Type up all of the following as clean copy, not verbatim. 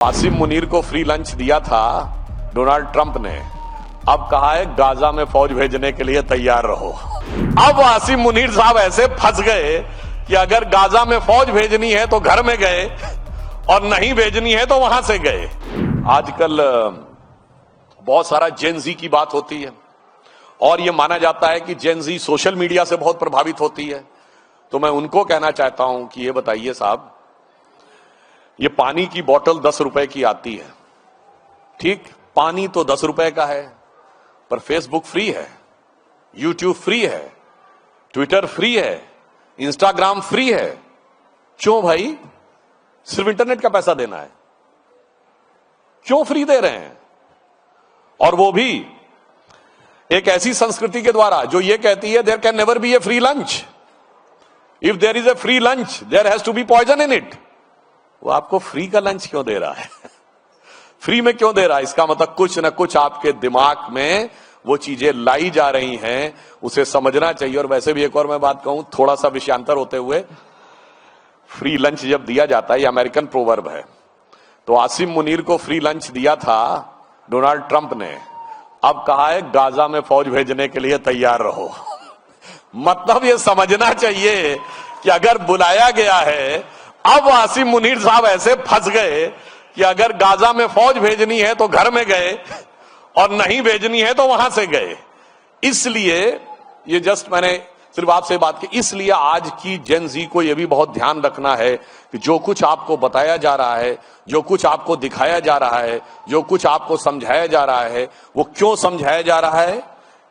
आसिम मुनीर को free lunch दिया था डोनाल्ड ट्रंप ने, अब कहा है गाजा में फौज भेजने के लिए तैयार रहो। अब आसिम मुनीर साहब ऐसे फंस गए कि अगर गाजा में फौज भेजनी है तो घर में गए और नहीं भेजनी है तो वहां से गए। आजकल बहुत सारा जेनजी की बात होती है और यह माना जाता है कि जेनजी सोशल मीडिया से बहुत प्रभावित होती है। तो मैं उनको कहना चाहता हूं कि ये बताइए साहब, ये पानी की बोतल 10 रुपए की आती है, ठीक, पानी तो 10 रुपए का है, पर फेसबुक फ्री है, यूट्यूब फ्री है, ट्विटर फ्री है, इंस्टाग्राम फ्री है। क्यों भाई? सिर्फ इंटरनेट का पैसा देना है, क्यों फ्री दे रहे हैं? और वो भी एक ऐसी संस्कृति के द्वारा जो ये कहती है there can never be a free lunch, if there is a free lunch there has to be poison in it. वो आपको फ्री का लंच क्यों दे रहा है? फ्री में क्यों दे रहा है? इसका मतलब कुछ ना कुछ आपके दिमाग में वो चीजें लाई जा रही हैं, उसे समझना चाहिए। और वैसे भी एक और मैं बात कहूं, थोड़ा सा विषयांतर होते हुए, फ्री लंच जब दिया जाता है, ये अमेरिकन प्रोवर्ब है, तो आसिम मुनीर को फ्री लंच दिया था डोनाल्ड ट्रंप ने, अब कहा है गाजा में फौज भेजने के लिए तैयार रहो। मतलब ये समझना चाहिए कि अगर बुलाया गया है, अब आसिम मुनीर साहब ऐसे फंस गए कि अगर गाजा में फौज भेजनी है तो घर में गए और नहीं भेजनी है तो वहां से गए। इसलिए ये जस्ट मैंने सिर्फ आपसे बात की, इसलिए आज की जेन जी को यह भी बहुत ध्यान रखना है कि जो कुछ आपको बताया जा रहा है, जो कुछ आपको दिखाया जा रहा है, जो कुछ आपको समझाया जा रहा है, वो क्यों समझाया जा रहा है,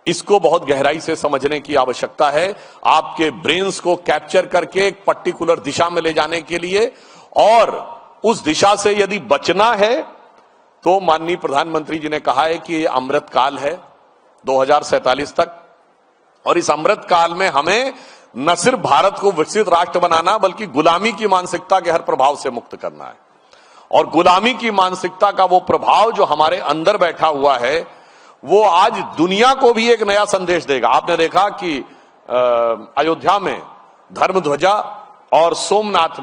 इसको बहुत गहराई से समझने की आवश्यकता है। आपके ब्रेन्स को कैप्चर करके एक पर्टिकुलर दिशा में ले जाने के लिए, और उस दिशा से यदि बचना है तो माननीय प्रधानमंत्री जी ने कहा है कि ये अमृत काल है 2047 तक, और इस अमृत काल में हमें न सिर्फ भारत को विकसित राष्ट्र बनाना बल्कि गुलामी की मानसिकता के हर प्रभाव से मुक्त करना है। और गुलामी की मानसिकता का वो प्रभाव जो हमारे अंदर बैठा हुआ है, वो आज दुनिया को भी एक नया संदेश देगा। आपने देखा कि अयोध्या में धर्म ध्वजा और सोमनाथ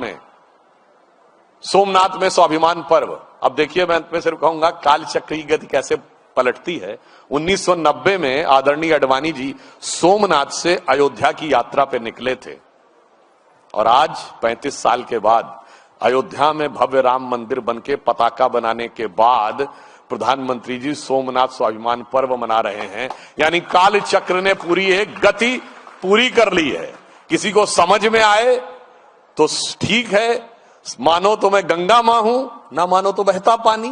में स्वाभिमान पर्व। अब देखिए, मैं सिर्फ कहूंगा काल चक्र की गति कैसे पलटती है। 1990 में आदरणीय अडवाणी जी सोमनाथ से अयोध्या की यात्रा पे निकले थे, और आज 35 साल के बाद अयोध्या में भव्य राम मंदिर बनके पताका बनाने के बाद प्रधानमंत्री जी सोमनाथ स्वाभिमान पर्व मना रहे हैं। यानी काल चक्र ने पूरी एक गति पूरी कर ली है। किसी को समझ में आए तो ठीक है, मानो तो मैं गंगा मां हूं, ना मानो तो बहता पानी।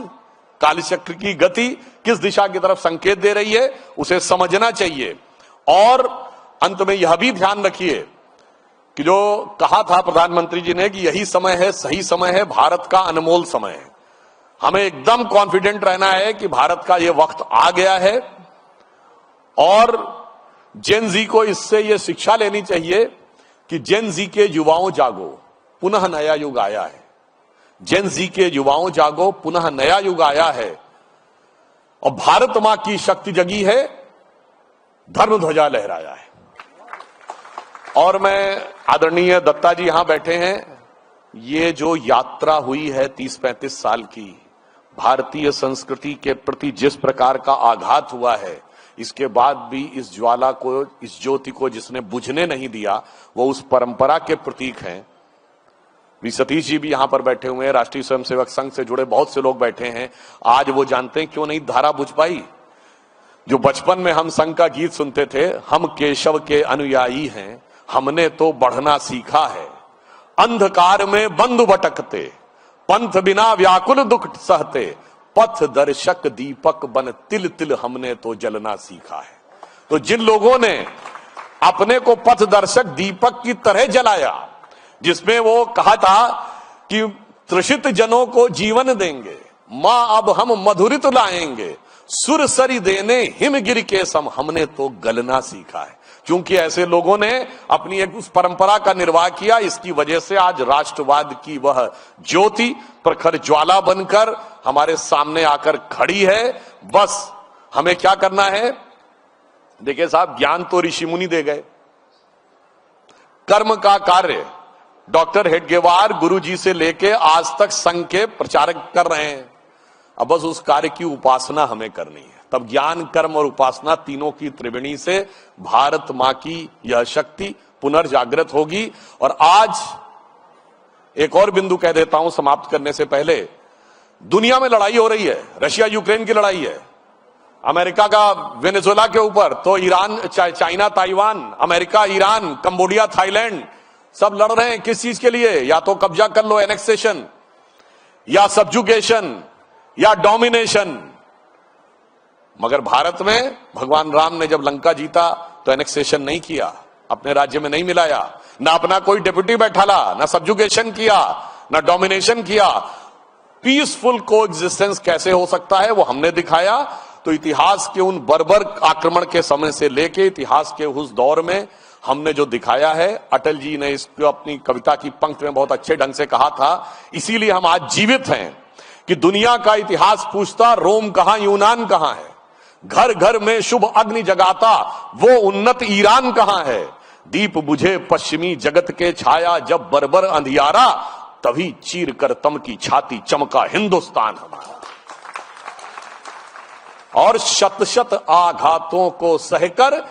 काल चक्र की गति किस दिशा की तरफ संकेत दे रही है, उसे समझना चाहिए। और अंत में यह भी ध्यान रखिए कि जो कहा था प्रधानमंत्री जी ने कि यही समय है, सही समय है, भारत का अनमोल समय है। हमें एकदम कॉन्फिडेंट रहना है कि भारत का यह वक्त आ गया है, और जेन जी को इससे यह शिक्षा लेनी चाहिए कि जेन जी के युवाओं जागो, पुनः नया युग आया है। जेन जी के युवाओं जागो, पुनः नया युग आया है, और भारत मां की शक्ति जगी है, धर्म ध्वजा लहराया है। और मैं, आदरणीय दत्ता जी यहां बैठे हैं, ये जो यात्रा हुई है 30-35 साल की, भारतीय संस्कृति के प्रति जिस प्रकार का आघात हुआ है, इसके बाद भी इस ज्वाला को, इस ज्योति को जिसने बुझने नहीं दिया, वो उस परंपरा के प्रतीक हैं। सतीश जी भी यहां पर बैठे हुए हैं, राष्ट्रीय स्वयंसेवक संघ से जुड़े बहुत से लोग बैठे हैं। आज वो जानते हैं क्यों नहीं धारा बुझ पाई। जो बचपन में हम संघ का गीत सुनते थे, हम केशव के अनुयायी हैं, हमने तो बढ़ना सीखा है, अंधकार में बंधु भटकते, पंथ बिना व्याकुल दुख सहते, पथ दर्शक दीपक बन तिल तिल हमने तो जलना सीखा है। तो जिन लोगों ने अपने को पथ दर्शक दीपक की तरह जलाया, जिसमें वो कहा था कि तृषित जनों को जीवन देंगे, मां अब हम मधुरित लाएंगे, सुर सरी देने हिमगिर के सम, हमने तो गलना सीखा है। क्योंकि ऐसे लोगों ने अपनी एक उस परंपरा का निर्वाह किया, इसकी वजह से आज राष्ट्रवाद की वह ज्योति प्रखर ज्वाला बनकर हमारे सामने आकर खड़ी है। बस हमें क्या करना है? देखिए साहब, ज्ञान तो ऋषि मुनि दे गए, कर्म का कार्य डॉक्टर हेडगेवार गुरुजी से लेके आज तक संघ के प्रचारक कर रहे हैं। अब बस उस कार्य की उपासना हमें करनी है। तब ज्ञान, कर्म और उपासना तीनों की त्रिवेणी से भारत मां की यह शक्ति पुनर्जागृत होगी। और आज एक और बिंदु कह देता हूं समाप्त करने से पहले, दुनिया में लड़ाई हो रही है, रशिया यूक्रेन की लड़ाई है, अमेरिका का वेनेजुएला के ऊपर, तो Iran, China Taiwan, America Iran, Cambodia Thailand सब लड़ रहे हैं। किस चीज के लिए? या तो कब्जा कर लो, एनेक्सेशन, या सब्जुगेशन, या डोमिनेशन। मगर भारत में भगवान राम ने जब लंका जीता तो एनेक्सेशन नहीं किया, अपने राज्य में नहीं मिलाया, ना अपना कोई डेप्यूटी बैठाला, ना सब्जुगेशन किया, ना डोमिनेशन किया। पीसफुल कोएग्जिस्टेंस कैसे हो सकता है वो हमने दिखाया। तो इतिहास के उन बर्बर आक्रमण के समय से लेके इतिहास के उस दौर में हमने जो दिखाया है, अटल जी ने इसको अपनी कविता की पंक्ति में बहुत अच्छे ढंग से कहा था। इसीलिए हम आज जीवित हैं कि दुनिया का इतिहास पूछता रोम कहां, यूनान कहां है, घर घर में शुभ अग्नि जगाता वो उन्नत ईरान कहां है, दीप बुझे पश्चिमी जगत के छाया जब बर्बर अंधियारा, तभी चीर कर तम की छाती चमका हिंदुस्तान हमारा। और शत शत आघातों को सहकर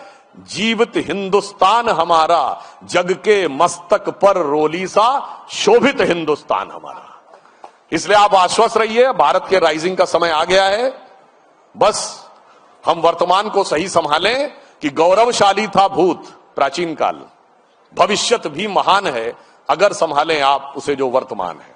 जीवित हिंदुस्तान हमारा, जग के मस्तक पर रोली सा शोभित हिंदुस्तान हमारा। इसलिए आप आश्वस्त रहिए, भारत के राइजिंग का समय आ गया है। बस हम वर्तमान को सही संभालें कि गौरवशाली था भूत प्राचीन काल, भविष्यत भी महान है अगर संभालें आप उसे जो वर्तमान है।